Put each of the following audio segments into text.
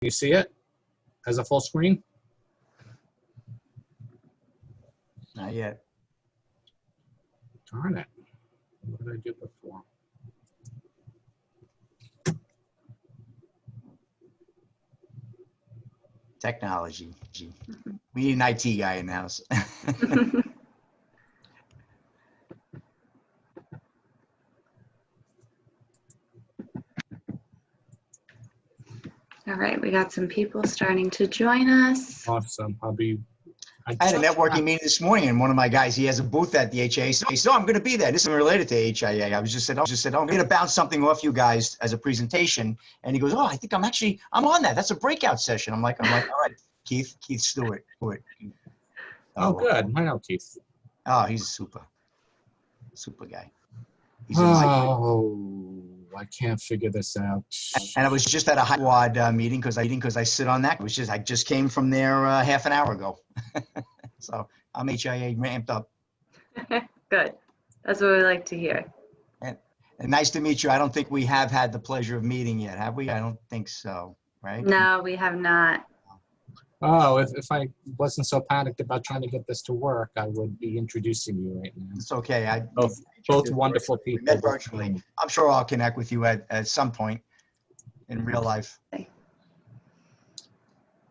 you see it as a full screen? Not yet. Darn it. What did I do before? Technology. We need an IT guy in the house. All right, we got some people starting to join us. Awesome. I had a networking meeting this morning, and one of my guys, he has a booth at the HIA. So he said, I'm going to be there. This is related to HIA. I just said, I'm going to bounce something off you guys as a presentation. And he goes, oh, I think I'm on that. That's a breakout session. I'm like, all right, Keith Stewart. Oh, good. I know Keith. Oh, he's a super guy. He's in I can't figure this out. And I was just at a HIA-LI meeting because I sit on that. I just came from there half an hour ago. So I'm HIA ramped up. Good. That's what we like to hear. And nice to meet you. I don't think we have had the pleasure of meeting yet, have we? I don't think so, right? No, we have not. Oh, if I wasn't so panicked about trying to get this to work, I would be introducing you right now. It's okay. Both wonderful people. We met virtually. I'm sure I'll connect with you at some point in real life.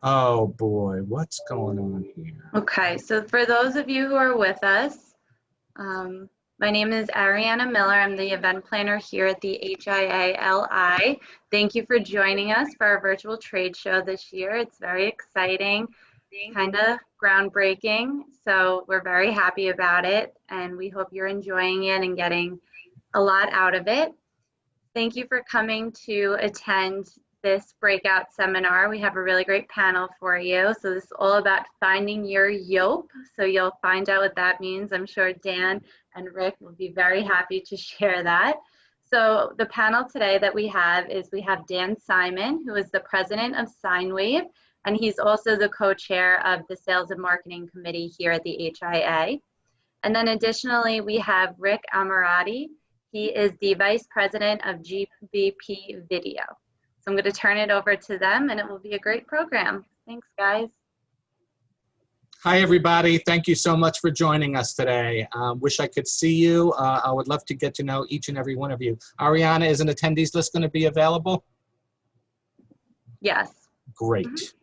Oh boy, what's going on here? Okay, so for those of you who are with us, my name is Ariana Miller. I'm the event planner here at the HIA-LI. Thank you for joining us for our virtual trade show this year. It's very exciting, kind of groundbreaking. So we're very happy about it, and we hope you're enjoying it and getting a lot out of it. Thank you for coming to attend this breakout seminar. We have a really great panel for you. So this is all about finding your YOPP. So you'll find out what that means. I'm sure Dan and Rick will be very happy to share that. So the panel today that we have Dan Simon, who is the president of SignWave, and he's also the co-chair of the Sales and Marketing Committee here at the HIA. And then additionally, we have Rick Amarati. He is the vice president of GBP Video. So I'm going to turn it over to them, and it will be a great program. Thanks, guys. Hi, everybody. Thank you so much for joining us today. Wish I could see you. I would love to get to know each and every one of you. Ariana, is an attendees list going to be available? Yes. Great.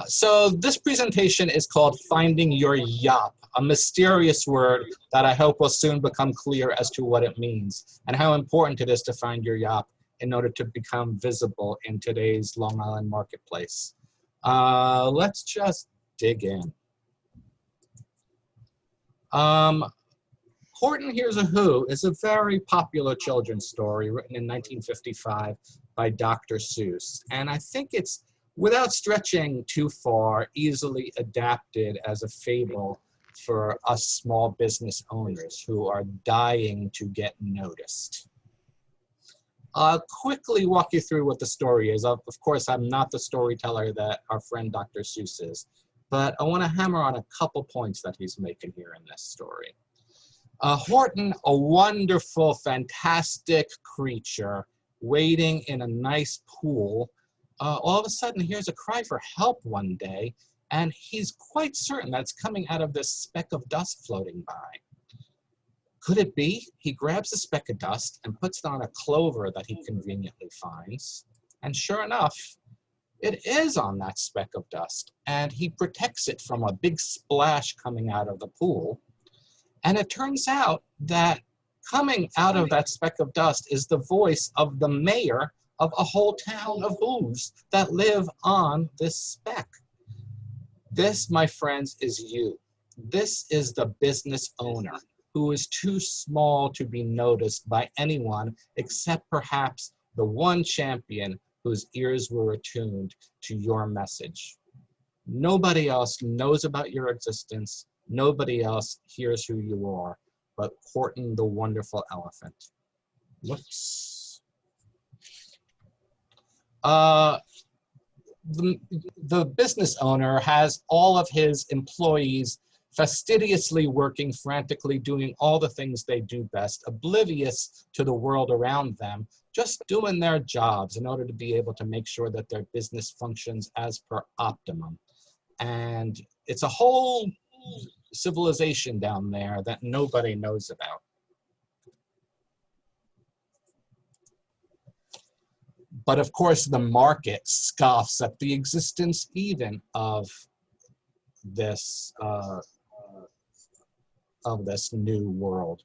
So this presentation is called Finding Your YOPP, a mysterious word that I hope will soon become clear as to what it means and how important it is to find your YOPP in order to become visible in today's Long Island marketplace. Let's just dig in. Horton Hears a Who is a very popular children's story written in 1955 by Dr. Seuss. And I think it's, without stretching too far, easily adapted as a fable for us small business owners who are dying to get noticed. I'll quickly walk you through what the story is. Of course, I'm not the storyteller that our friend Dr. Seuss is, but I want to hammer on a couple points that he's making here in this story. Horton, a wonderful, fantastic creature, wading in a nice pool, all of a sudden hears a cry for help one day, and he's quite certain that it's coming out of this speck of dust floating by. Could it be? He grabs a speck of dust and puts it on a clover that he conveniently finds. And sure enough, it is on that speck of dust. And he protects it from a big splash coming out of the pool. And it turns out that coming out of that speck of dust is the voice of the mayor of a whole town of Who's that live on this speck. This, my friends, is you. This is the business owner who is too small to be noticed by anyone except perhaps the one champion whose ears were attuned to your message. Nobody else knows about your existence. Nobody else hears who you are, but Horton the wonderful elephant. Whoops. The business owner has all of his employees fastidiously working, frantically doing all the things they do best, oblivious to the world around them, just doing their jobs in order to be able to make sure that their business functions as per optimum. And it's a whole civilization down there that nobody knows about. But of course, the market scoffs at the existence even of this new world.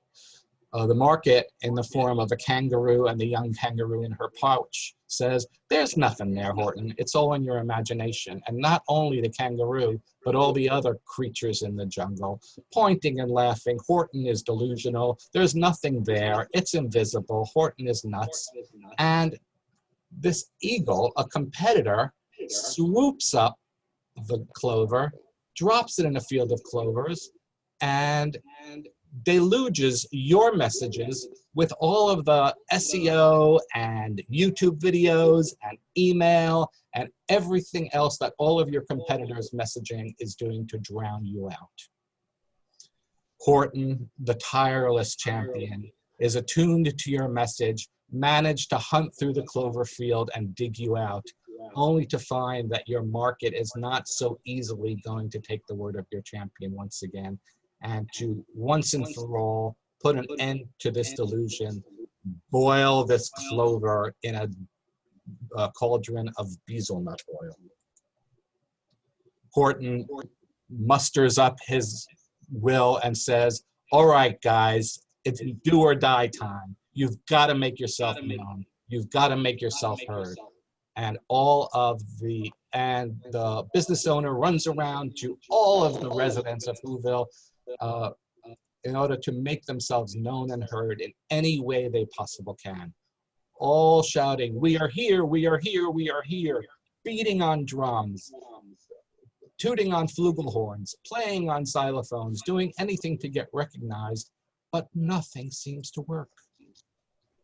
The market, in the form of a kangaroo and the young kangaroo in her pouch, says, there's nothing there, Horton. It's all in your imagination. And not only the kangaroo, but all the other creatures in the jungle, pointing and laughing. Horton is delusional. There's nothing there. It's invisible. Horton is nuts. And this eagle, a competitor, swoops up the clover, drops it in a field of clovers, and deluges your messages with all of the SEO and YouTube videos and email and everything else that all of your competitors' messaging is doing to drown you out. Horton, the tireless champion, is attuned to your message, managed to hunt through the clover field and dig you out, only to find that your market is not so easily going to take the word of your champion once again, and to once and for all put an end to this delusion, boil this clover in a cauldron of bezelnut oil. Horton musters up his will and says, all right, guys, it's do or die time. You've got to make yourself known. You've got to make yourself heard. And the business owner runs around to all of the residents of Whoville in order to make themselves known and heard in any way they possibly can. All shouting, we are here, we are here, we are here, beating on drums, tooting on flugelhorns, playing on xylophones, doing anything to get recognized, but nothing seems to work.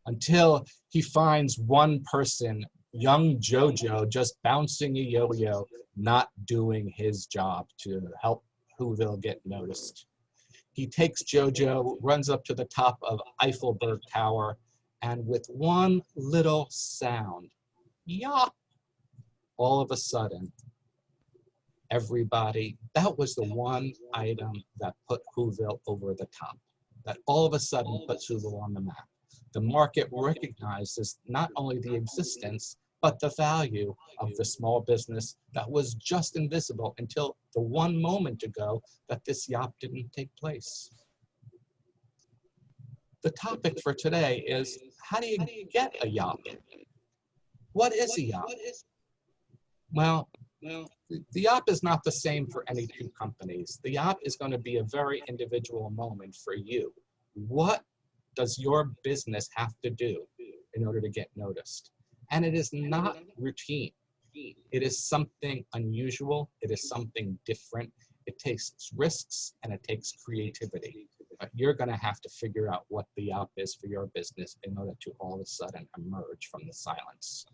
Until he finds one person, young Jojo, just bouncing a yo-yo, not doing his job to help Whoville get noticed. He takes Jojo, runs up to the top of Eiffelberg Tower, and with one little sound, yop, all of a sudden, everybody, that was the one item that put Whoville over the top, that all of a sudden puts Whoville on the map. The market recognizes not only the existence, but the value of the small business that was just invisible until the one moment ago that this YOPP didn't take place. The topic for today is, how do you get a YOPP? What is a YOPP? Well, the YOPP is not the same for any two companies. The YOPP is going to be a very individual moment for you. What does your business have to do in order to get noticed? And it is not routine. It is something unusual. It is something different. It takes risks and it takes creativity. But you're going to have to figure out what the YOPP is for your business in order to all of a sudden emerge from the silence.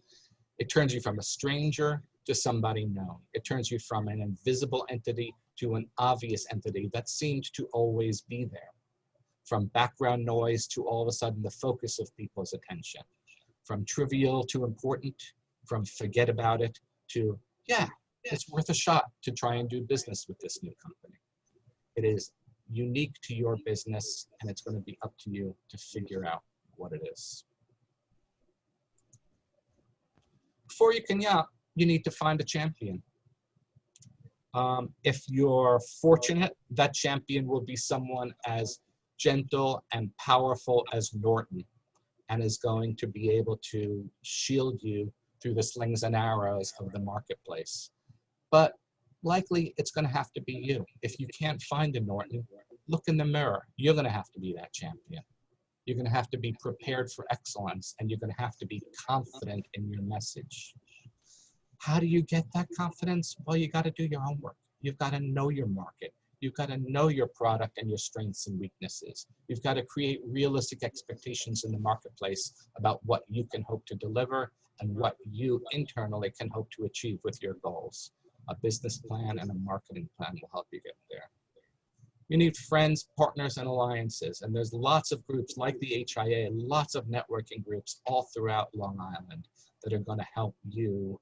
It turns you from a stranger to somebody known. It turns you from an invisible entity to an obvious entity that seemed to always be there. From background noise to all of a sudden the focus of people's attention. From trivial to important, from forget about it to, yeah, it's worth a shot to try and do business with this new company. It is unique to your business, and it's going to be up to you to figure out what it is. Before you can YOPP, you need to find a champion. If you're fortunate, that champion will be someone as gentle and powerful as Norton, and is going to be able to shield you through the slings and arrows of the marketplace. But likely it's going to have to be you. If you can't find a Norton, look in the mirror. You're going to have to be that champion. You're going to have to be prepared for excellence, and you're going to have to be confident in your message. How do you get that confidence? Well, you got to do your homework. You've got to know your market. You've got to know your product and your strengths and weaknesses. You've got to create realistic expectations in the marketplace about what you can hope to deliver and what you internally can hope to achieve with your goals. A business plan and a marketing plan will help you get there. You need friends, partners, and alliances. And there's lots of groups like the HIA, lots of networking groups all throughout Long Island that are going to help you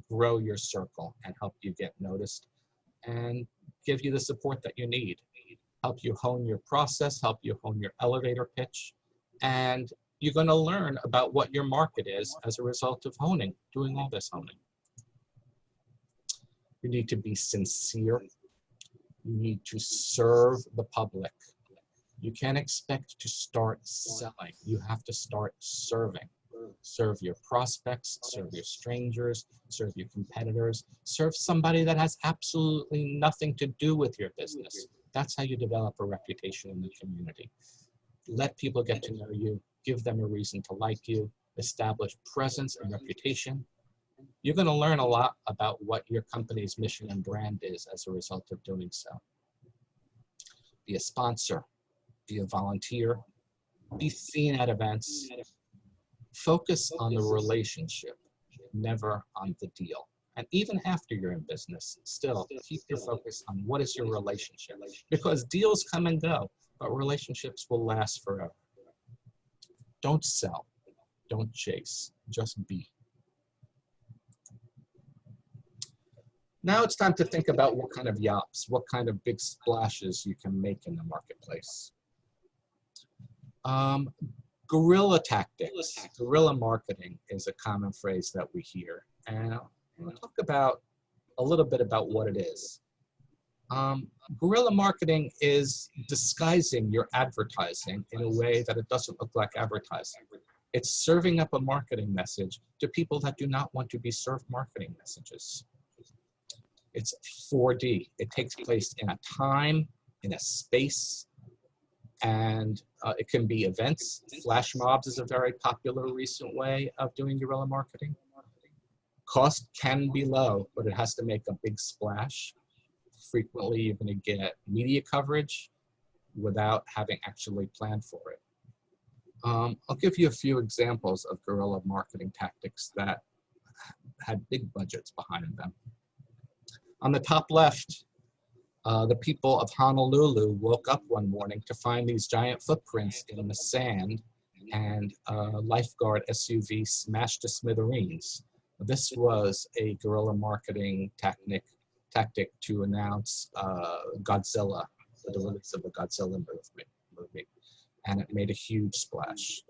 grow your circle and help you get noticed and give you the support that you need. Help you hone your process, help you hone your elevator pitch. And you're going to learn about what your market is as a result of doing all this honing. You need to be sincere. You need to serve the public. You can't expect to start selling. You have to start serving. Serve your prospects, serve your strangers, serve your competitors, serve somebody that has absolutely nothing to do with your business. That's how you develop a reputation in the community. Let people get to know you, give them a reason to like you, establish presence and reputation. You're going to learn a lot about what your company's mission and brand is as a result of doing so. Be a sponsor, be a volunteer, be seen at events. Focus on the relationship, never on the deal. And even after you're in business, still keep your focus on what is your relationship. Because deals come and go, but relationships will last forever. Don't sell, don't chase, just be. Now it's time to think about what kind of YOPPs, what kind of big splashes you can make in the marketplace. Guerrilla tactics, guerrilla marketing is a common phrase that we hear. And I'm going to talk a little bit about what it is. Guerrilla marketing is disguising your advertising in a way that it doesn't look like advertising. It's serving up a marketing message to people that do not want to be served marketing messages. It's 4D. It takes place in a time, in a space, and it can be events. Flash mobs is a very popular recent way of doing guerrilla marketing. Cost can be low, but it has to make a big splash. Frequently, you're going to get media coverage without having actually planned for it. I'll give you a few examples of guerrilla marketing tactics that had big budgets behind them. On the top left, the people of Honolulu woke up one morning to find these giant footprints in the sand and a lifeguard SUV smashed to smithereens. This was a guerrilla marketing tactic to announce Godzilla, the release of the Godzilla movie, and it made a huge splash.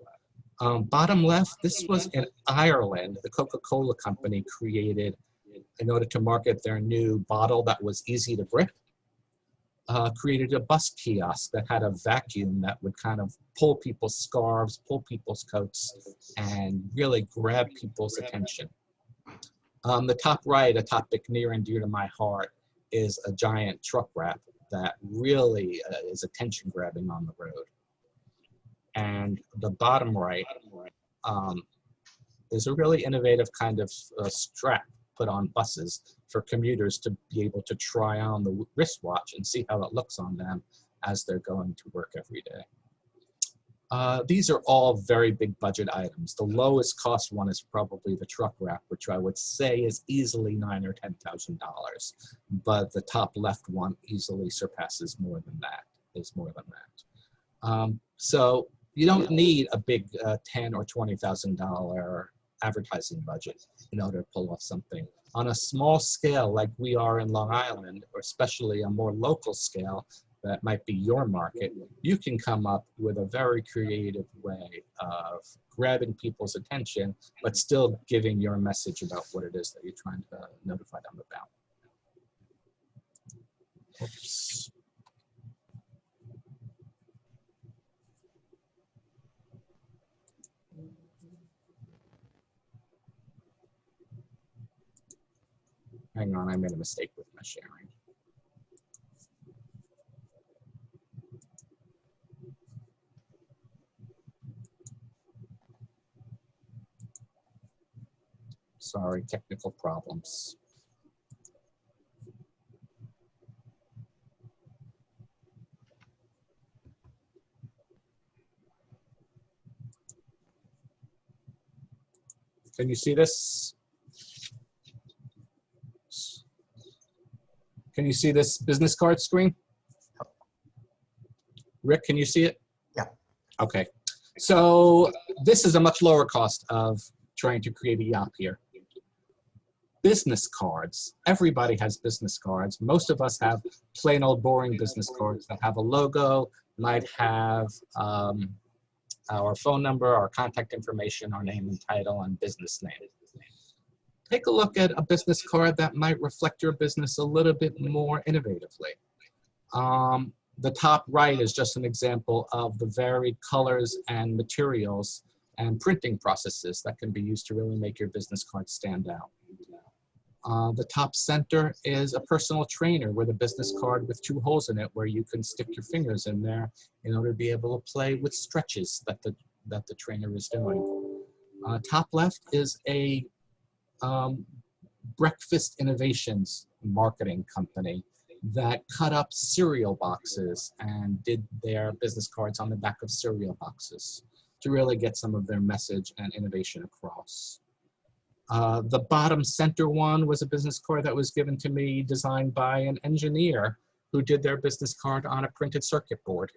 Bottom left, this was in Ireland. The Coca-Cola company created, in order to market their new bottle that was easy to grip, created a bus kiosk that had a vacuum that would kind of pull people's scarves, pull people's coats, and really grab people's attention. The top right, a topic near and dear to my heart, is a giant truck wrap that really is attention grabbing on the road. And the bottom right is a really innovative kind of strap put on buses for commuters to be able to try on the wristwatch and see how it looks on them as they're going to work every day. These are all very big budget items. The lowest cost one is probably the truck wrap, which I would say is easily $9,000 or $10,000. But the top left one easily surpasses more than that, So you don't need a big $10,000 or $20,000 advertising budget in order to pull off something. On a small scale like we are in Long Island, or especially a more local scale, that might be your market, you can come up with a very creative way of grabbing people's attention, but still giving your message about what it is that you're trying to notify them about. Oops. Hang on, I made a mistake with my sharing. Sorry, technical problems. Can you see this? Can you see this business card screen? Rick, can you see it? Yeah. Okay. So this is a much lower cost of trying to create a YOPP here. Business cards. Everybody has business cards. Most of us have plain old boring business cards that have a logo, might have our phone number, our contact information, our name and title, and business name. Take a look at a business card that might reflect your business a little bit more innovatively. The top right is just an example of the varied colors and materials and printing processes that can be used to really make your business card stand out. The top center is a personal trainer with a business card with 2 holes in it where you can stick your fingers in there in order to be able to play with stretches that the trainer is doing. Top left is a breakfast innovations marketing company that cut up cereal boxes and did their business cards on the back of cereal boxes to really get some of their message and innovation across. The bottom center one was a business card that was given to me, designed by an engineer who did their business card on a printed circuit board.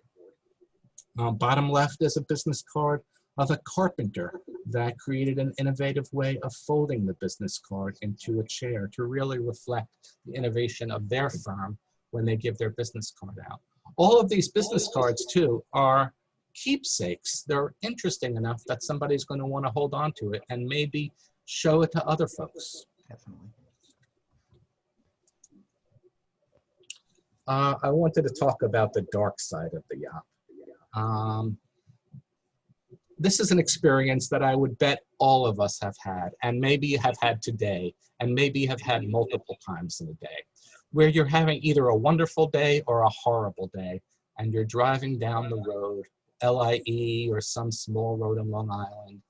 Bottom left is a business card of a carpenter that created an innovative way of folding the business card into a chair to really reflect the innovation of their firm when they give their business card out. All of these business cards, too, are keepsakes. They're interesting enough that somebody's going to want to hold on to it and maybe show it to other folks. Definitely. I wanted to talk about the dark side of the YOPP. This is an experience that I would bet all of us have had, and maybe have had today, and maybe have had multiple times in a day, where you're having either a wonderful day or a horrible day, and you're driving down the road, LIE or some small road in Long Island,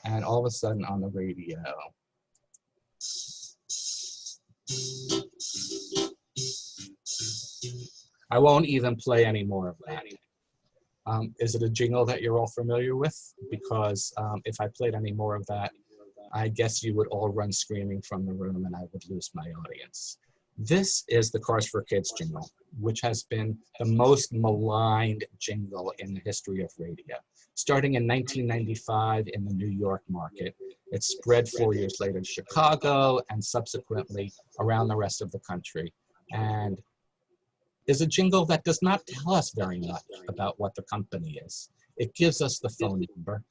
and all of a sudden on the radio, I won't even play any more of that. Is it a jingle that you're all familiar with? Because if I played any more of that, I guess you would all run screaming from the room and I would lose my audience. This is the Cars for Kids jingle, which has been the most maligned jingle in the history of radio. Starting in 1995 in the New York market, it spread 4 years later to Chicago and subsequently around the rest of the country. And is a jingle that does not tell us very much about what the company is. It gives us the phone number.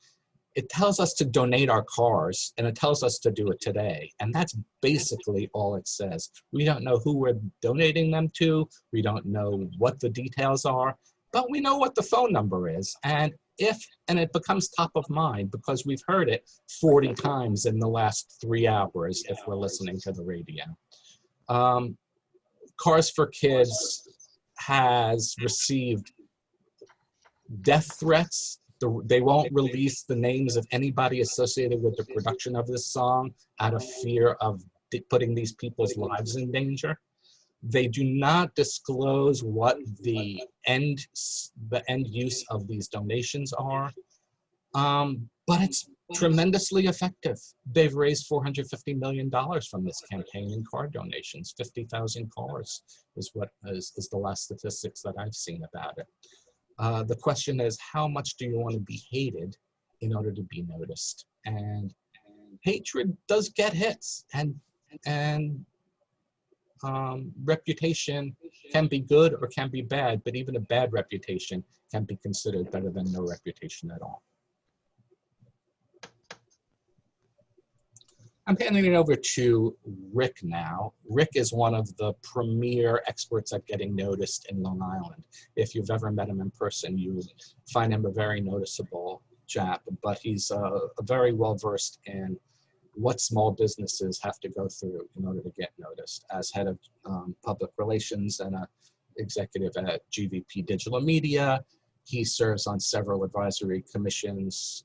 It tells us to donate our cars, and it tells us to do it today. And that's basically all it says. We don't know who we're donating them to. We don't know what the details are, but we know what the phone number is. And it becomes top of mind because we've heard it 40 times in the last 3 hours if we're listening to the radio. Cars for Kids has received death threats. They won't release the names of anybody associated with the production of this song out of fear of putting these people's lives in danger. They do not disclose what the end use of these donations are, but it's tremendously effective. They've raised $450 million from this campaign in car donations. 50,000 cars is the last statistics that I've seen about it. The question is, how much do you want to be hated in order to be noticed? And hatred does get hits, and reputation can be good or can be bad, but even a bad reputation can be considered better than no reputation at all. I'm handing it over to Rick now. Rick is one of the premier experts at getting noticed in Long Island. If you've ever met him in person, you would find him a very noticeable chap, but he's very well versed in what small businesses have to go through in order to get noticed. As head of public relations and an executive at GVP Digital Media, he serves on several advisory commissions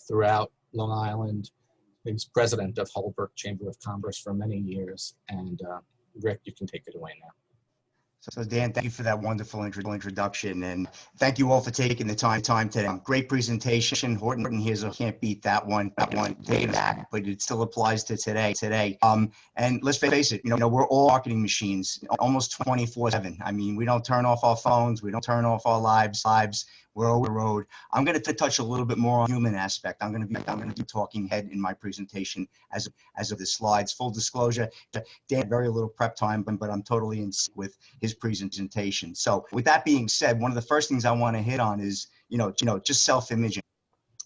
throughout Long Island. He was president of Holbrook Chamber of Commerce for many years. And Rick, you can take it away now. So Dan, thank you for that wonderful introduction, and thank you all for taking the time today. Great presentation. Horton here's a can't beat that one day back, but it still applies to today. And let's face it, we're all marketing machines, almost 24/7. I mean, we don't turn off our phones, we don't turn off our lives. We're over the road. I'm going to touch a little bit more on the human aspect. I'm going to be talking head in my presentation as of the slides. Full disclosure, Dan, very little prep time, but I'm totally in sync with his presentation. So with that being said, one of the first things I want to hit on is, just self-imaging.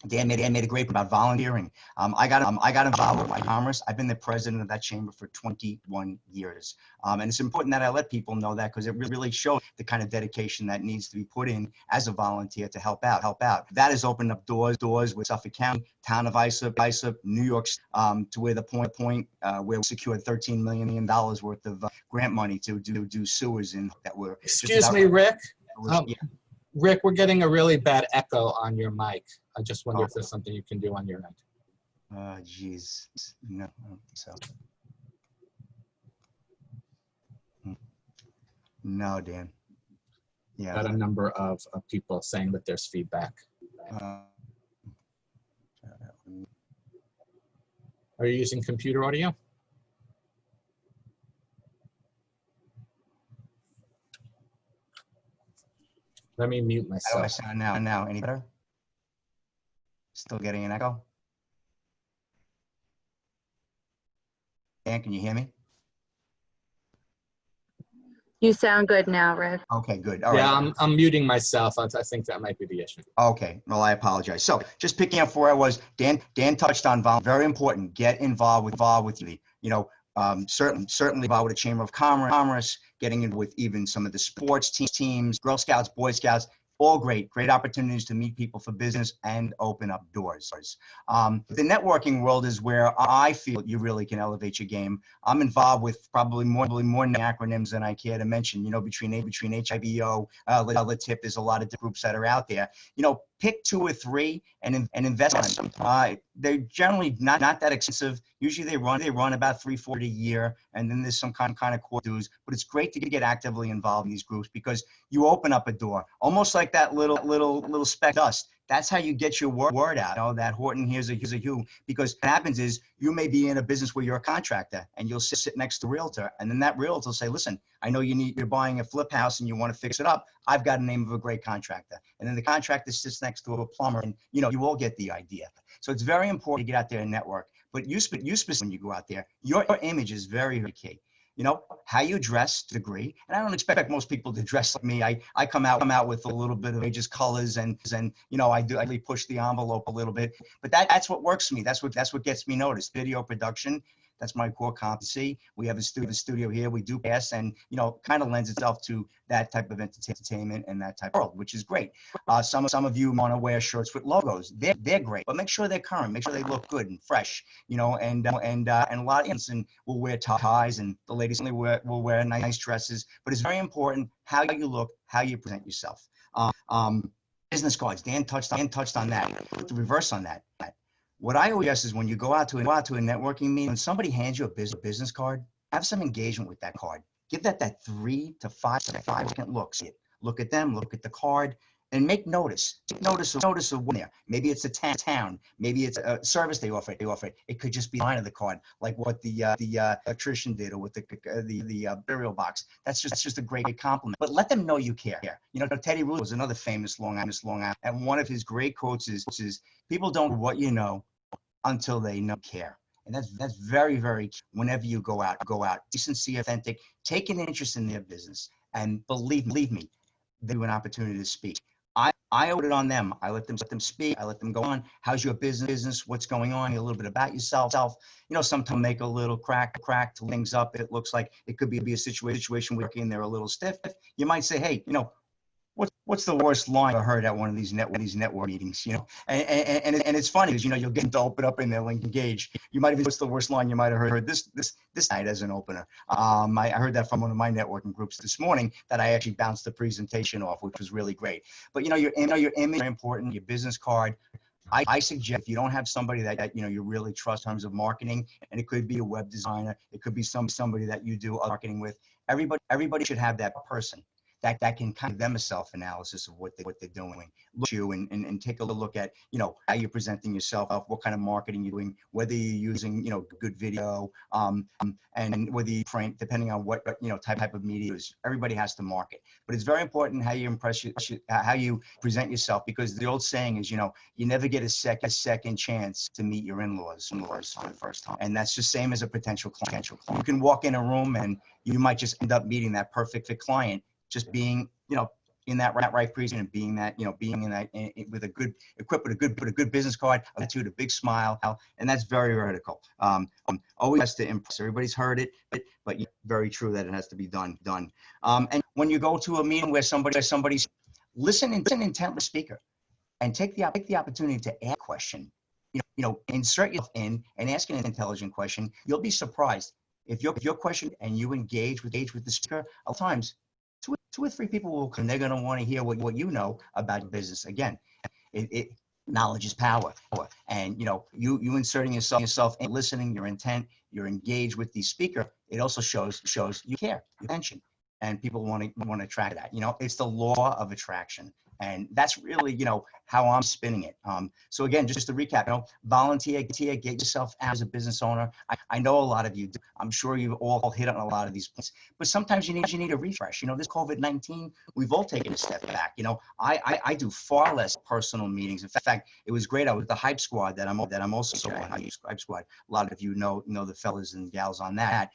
Dan made a great point about volunteering. I got involved with commerce. I've been the president of that chamber for 21 years. And it's important that I let people know that, because it really shows the kind of dedication that needs to be put in as a volunteer to help out. That has opened up doors with Suffolk County, town of Islip, New York, to where the point where we secured $13 million worth of grant money to do sewers in that were. Excuse me, Rick. Yeah. Rick, we're getting a really bad echo on your mic. I just wonder if there's something you can do on your end. Geez. No, I don't think so. No, Dan. Yeah. Got a number of people saying that there's feedback. Are you using computer audio? Let me mute myself. How do I sound now? Any better? Still getting an echo? Dan, can you hear me? You sound good now, Rick. Okay, good. All right. Yeah, I'm muting myself. I think that might be the issue. Okay, well, I apologize. So just picking up where I was, Dan touched on very important. Get involved with you. Certainly involved with the Chamber of Commerce, getting in with even some of the sports teams, Girl Scouts, Boy Scouts. All great opportunities to meet people for business and open up doors. The networking world is where I feel you really can elevate your game. I'm involved with probably more acronyms than I care to mention. Between HIBO, LTIP, there's a lot of groups that are out there. Pick 2 or 3 and invest in them. They're generally not that expensive. Usually they run about $340 a year, and then there's some kind of core dues. But it's great to get actively involved in these groups, because you open up a door, almost like that little speck dust. That's how you get your word out. That Horton here's a who. Because what happens is you may be in a business where you're a contractor, and you'll sit next to a realtor, and then that realtor will say, "Listen, I know you're buying a flip house and you want to fix it up. I've got a name of a great contractor." And then the contractor sits next to a plumber, and you all get the idea. So it's very important to get out there and network. But you specifically, when you go out there, your image is very, very key. How you dress to a degree, and I don't expect most people to dress like me. I come out with a little bit of ages colors, and I push the envelope a little bit, but that's what works for me. That's what gets me noticed. Video production, that's my core competency. We have a studio here. We do pass, and kind of lends itself to that type of entertainment and that type of world, which is great. Some of you want to wear shirts with logos. They're great, but make sure they're current. Make sure they look good and fresh. And a lot of instances will wear ties, and the ladies will wear nice dresses. But it's very important how you look, how you present yourself. Business cards. Dan touched on that. The reverse on that. What I always suggest is when you go out to a networking meeting, when somebody hands you a business card, have some engagement with that card. Give that 3 to 5 second look. See it. Look at them. Look at the card, and make notice. Take notice of one there. Maybe it's a town. Maybe it's a service they offer. It could just be the line of the card, like what the electrician did, or with the burial box. That's just a great compliment. But let them know you care. Teddy Roosevelt was another famous Long Island, and one of his great quotes is "People don't know what you know until they care." And that's very, very key. Whenever you go out, decency, authentic, take an interest in their business, and believe me, they have an opportunity to speak. I owe it on them. I let them speak. I let them go on. How's your business? What's going on? A little bit about yourself. Sometimes make a little crack to things up. It looks like it could be a situation where they're a little stiff. You might say, "Hey, what's the worst line I heard at one of these network meetings?" And it's funny because you'll get to open up and they'll engage. You might even, what's the worst line you might have heard this night as an opener? I heard that from one of my networking groups this morning that I actually bounced the presentation off, which was really great. But your image is very important. Your business card. I suggest if you don't have somebody that you really trust in terms of marketing, and it could be a web designer, it could be somebody that you do marketing with. Everybody should have that person that can kind of them a self-analysis of what they're doing. Look at you and take a look at how you're presenting yourself, what kind of marketing you're doing, whether you're using good video, and whether you print, depending on what type of media it is. Everybody has to market, but it's very important how you how you present yourself, because the old saying is you never get a second chance to meet your in-laws on the first time, and that's the same as a potential client. You can walk in a room and you might just end up meeting that perfect fit client, just being in that right precinct, and being that being in that with a good equipped with a good business card, attitude, a big smile, and that's very critical. Always has to impress. Everybody's heard it, but very true that it has to be done. And when you go to a meeting where somebody's listen intently to the speaker, and take the opportunity to ask a question. Insert yourself in and ask an intelligent question. You'll be surprised if your question and you engage with the speaker. A lot of times, two or three people will come. They're going to want to hear what you know about business. Again, knowledge is power, and you inserting yourself in, listening, your intent, you're engaged with the speaker. It also shows you care, your attention, and people want to track that. It's the law of attraction. And that's really, how I'm spinning it. So again, just to recap, volunteer, get yourself out as a business owner. I know a lot of you do. I'm sure you've all hit on a lot of these points, but sometimes you need a refresh. This COVID-19, we've all taken a step back. I do far less personal meetings. In fact, it was great. I was the Hype Squad that I'm also on. Hype Squad. A lot of you know the fellas and gals on that,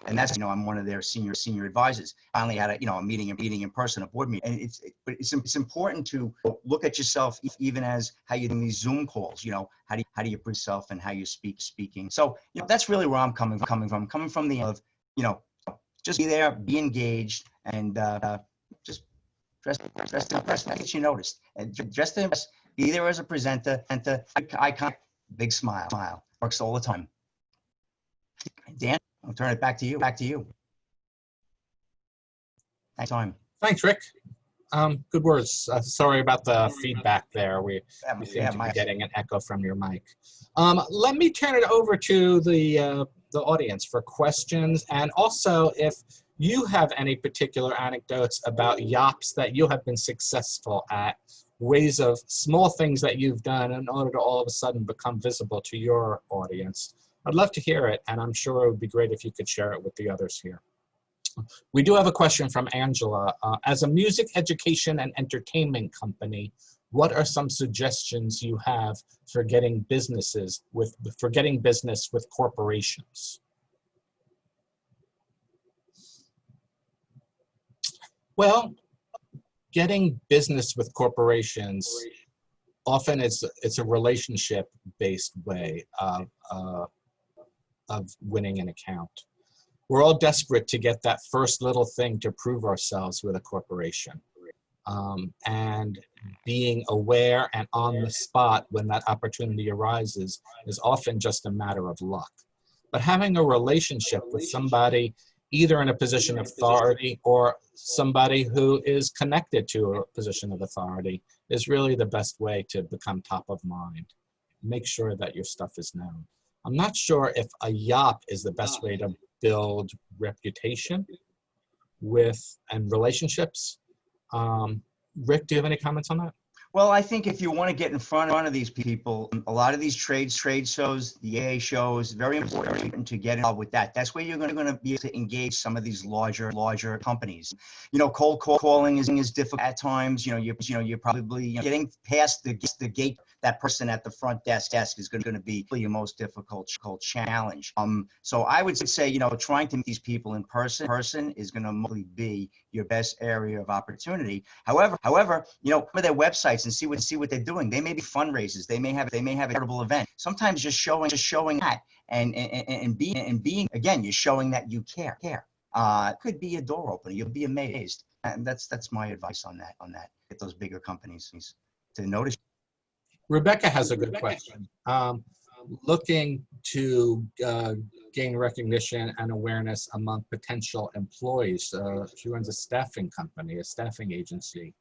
and that's I'm one of their senior advisors. Finally had a meeting in person, a board meeting, and it's important to look at yourself even as how you're doing these Zoom calls. How do you present yourself and how you speaking. So that's really where I'm coming from the of just be there, be engaged, and just dress to impress. That gets you noticed, and dress to impress. Be there as a presenter, and eye contact, big smile works all the time. Dan, I'll turn it back to you. Thanks, Rick. Good words. Sorry about the feedback there. We seem to be getting an echo from your mic. Let me turn it over to the audience for questions, and also if you have any particular anecdotes about YOPPs that you have been successful at, ways of small things that you've done in order to all of a sudden become visible to your audience. I'd love to hear it, and I'm sure it would be great if you could share it with the others here. We do have a question from Angela. As a music education and entertainment company, what are some suggestions you have for getting business with corporations? Well, getting business with corporations often it's a relationship-based way of winning an account. We're all desperate to get that first little thing to prove ourselves with a corporation. And being aware and on the spot when that opportunity arises is often just a matter of luck. But having a relationship with somebody either in a position of authority or somebody who is connected to a position of authority is really the best way to become top of mind. Make sure that your stuff is known. I'm not sure if a YOPP is the best way to build reputation and relationships. Rick, do you have any comments on that? Well, I think if you want to get in front of these people, a lot of these trade shows, the AA shows, very important to get involved with that. That's where you're going to be able to engage some of these larger companies. Cold calling is difficult at times. You're probably getting past the gate. That person at the front desk is going to be your most difficult challenge. So I would say, trying to meet these people in person is going to mostly be your best area of opportunity. However, go to their websites and see what they're doing. They may be fundraisers. They may have a charitable event. Sometimes just showing that and being again, you're showing that you care. It could be a door opener. You'll be amazed. And that's my advice on that. Get those bigger companies to notice. Rebecca has a good question. Looking to gain recognition and awareness among potential employees. She runs a staffing company, a staffing agency.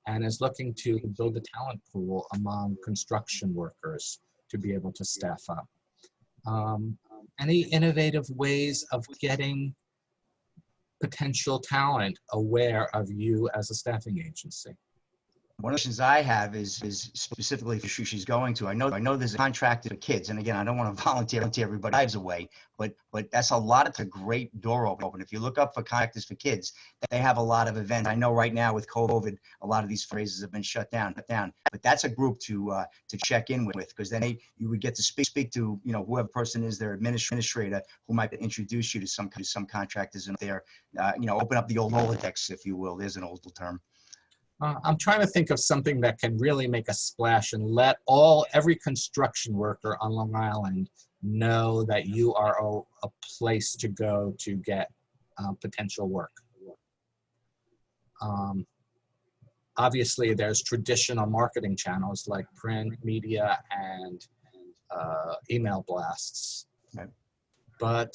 and is looking to build a talent pool among construction workers to be able to staff up. Any innovative ways of getting potential talent aware of you as a staffing agency? One of the questions I have is specifically for who she's going to. I know there's a contract for kids, and again, I don't want to volunteer everybody's lives away, but that's a lot of a great door open. If you look up for contractors for kids, they have a lot of events. I know right now with COVID, a lot of these phrases have been shut down. But that's a group to check in with, because then you would get to speak to whoever person is their administrator, who might introduce you to some contractors in there. Open up the old Rolodex, if you will. There's an old term. I'm trying to think of something that can really make a splash and let every construction worker on Long Island know that you are a place to go to get potential work. Obviously, there's traditional marketing channels like print, media, and email blasts. Right. But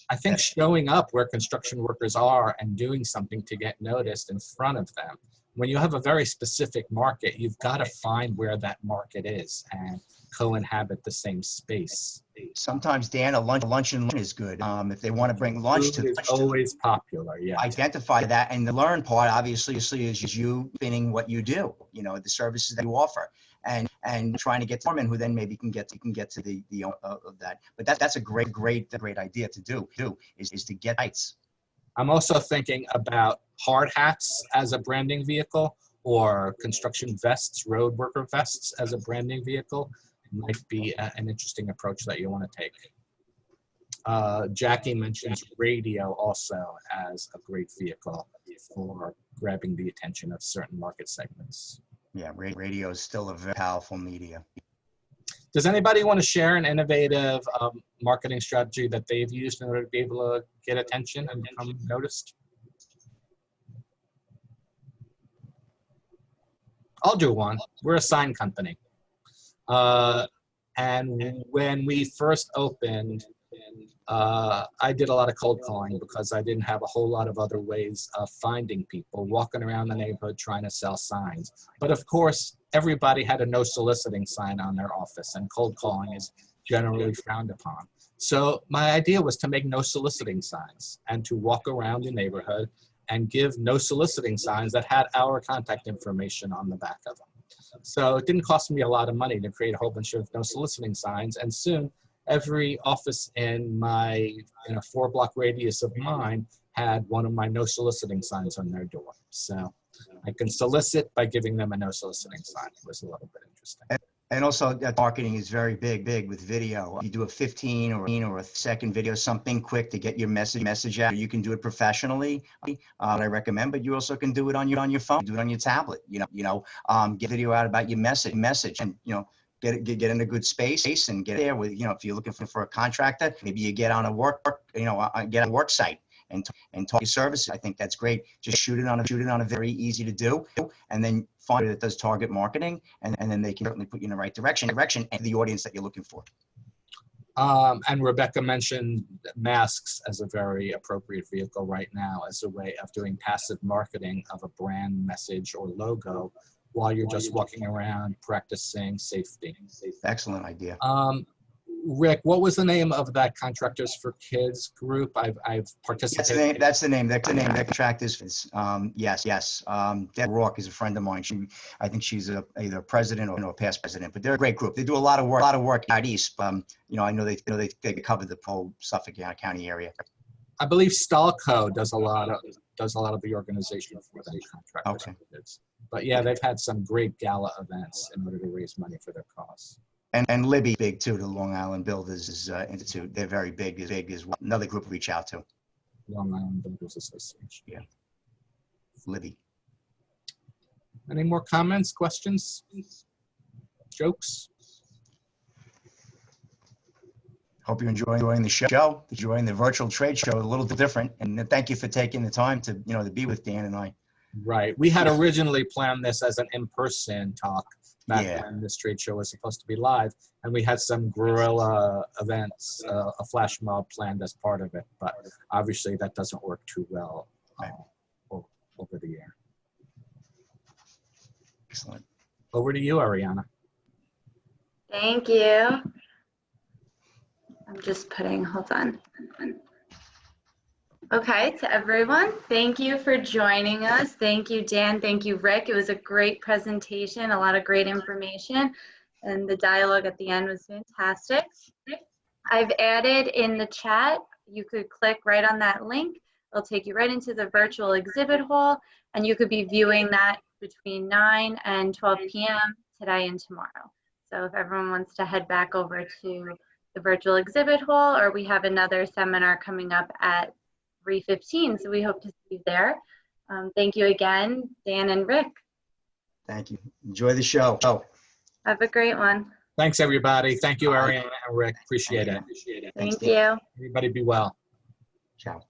I think showing up where construction workers are and doing something to get noticed in front of them. When you have a very specific market, you've got to find where that market is and co-inhabit the same space. Sometimes, Dan, a lunch and learn is good. If they want to bring lunch to it's always popular, yeah. Identify that, and the learn part obviously is you fitting what you do, the services that you offer, and trying to get to foremen who then maybe can get to the of that. But that's a great idea to do is to get sites. I'm also thinking about hard hats as a branding vehicle, or construction vests, road worker vests as a branding vehicle. It might be an interesting approach that you want to take. Jackie mentions radio also as a great vehicle for grabbing the attention of certain market segments. Yeah, radio is still a very powerful media. Does anybody want to share an innovative marketing strategy that they've used in order to be able to get attention and become noticed? I'll do one. We're a sign company. And when we first opened, I did a lot of cold calling because I didn't have a whole lot of other ways of finding people, walking around the neighborhood trying to sell signs. But of course, everybody had a no soliciting sign on their office, and cold calling is generally frowned upon. So my idea was to make no soliciting signs and to walk around the neighborhood and give no soliciting signs that had our contact information on the back of them. So it didn't cost me a lot of money to create a whole bunch of no soliciting signs, and soon every office in a 4-block radius of mine had one of my no soliciting signs on their door. So I can solicit by giving them a no soliciting sign. It was a little bit interesting. And also that marketing is very big with video. You do a 15 or a second video, something quick to get your message out. You can do it professionally, I recommend, but you also can do it on your phone, do it on your tablet, get video out about your message and, get in a good space and get there with, if you're looking for a contractor, maybe you get on a work site and talk your services. I think that's great. Just shoot it on a very easy to do, and then find that does target marketing, and then they can certainly put you in the right direction and the audience that you're looking for. And Rebecca mentioned masks as a very appropriate vehicle right now as a way of doing passive marketing of a brand message or logo while you're just walking around practicing safety. Excellent idea. Rick, what was the name of that Contractors for Kids group? I've participated. That's the name. That Contractors. Yes. Deb Rourke is a friend of mine. I think she's either a president or a past president. But they're a great group. They do a lot of work out east. I know they cover the whole Suffolk County area. I believe Stalco does a lot of the organization for them, Contractors for Kids. But yeah, they've had some great gala events in order to raise money for their cause. And Libby big too, the Long Island Builders Institute. They're very big as well. Another group to reach out to. Long Island Builders Association. Yeah. Libby. Any more comments, questions, jokes? Hope you're enjoying the show, enjoying the virtual trade show, a little different. And thank you for taking the time to be with Dan and I. Right. We had originally planned this as an in-person talk back when this trade show was supposed to be live, and we had some guerrilla events, a flash mob planned as part of it, but obviously that doesn't work too well over the air. Excellent. Over to you, Ariana. Thank you. I'm just putting, hold on. Okay, to everyone, thank you for joining us. Thank you, Dan. Thank you, Rick. It was a great presentation, a lot of great information, and the dialogue at the end was fantastic. I've added in the chat, you could click right on that link. It'll take you right into the virtual exhibit hall, and you could be viewing that between 9 and 12 p.m. today and tomorrow. So if everyone wants to head back over to the virtual exhibit hall, or we have another seminar coming up at 3:15, so we hope to see you there. Thank you again, Dan and Rick. Thank you. Enjoy the show. Have a great one. Thanks, everybody. Thank you, Ariana and Rick. Appreciate it. Thank you. Everybody be well. Ciao.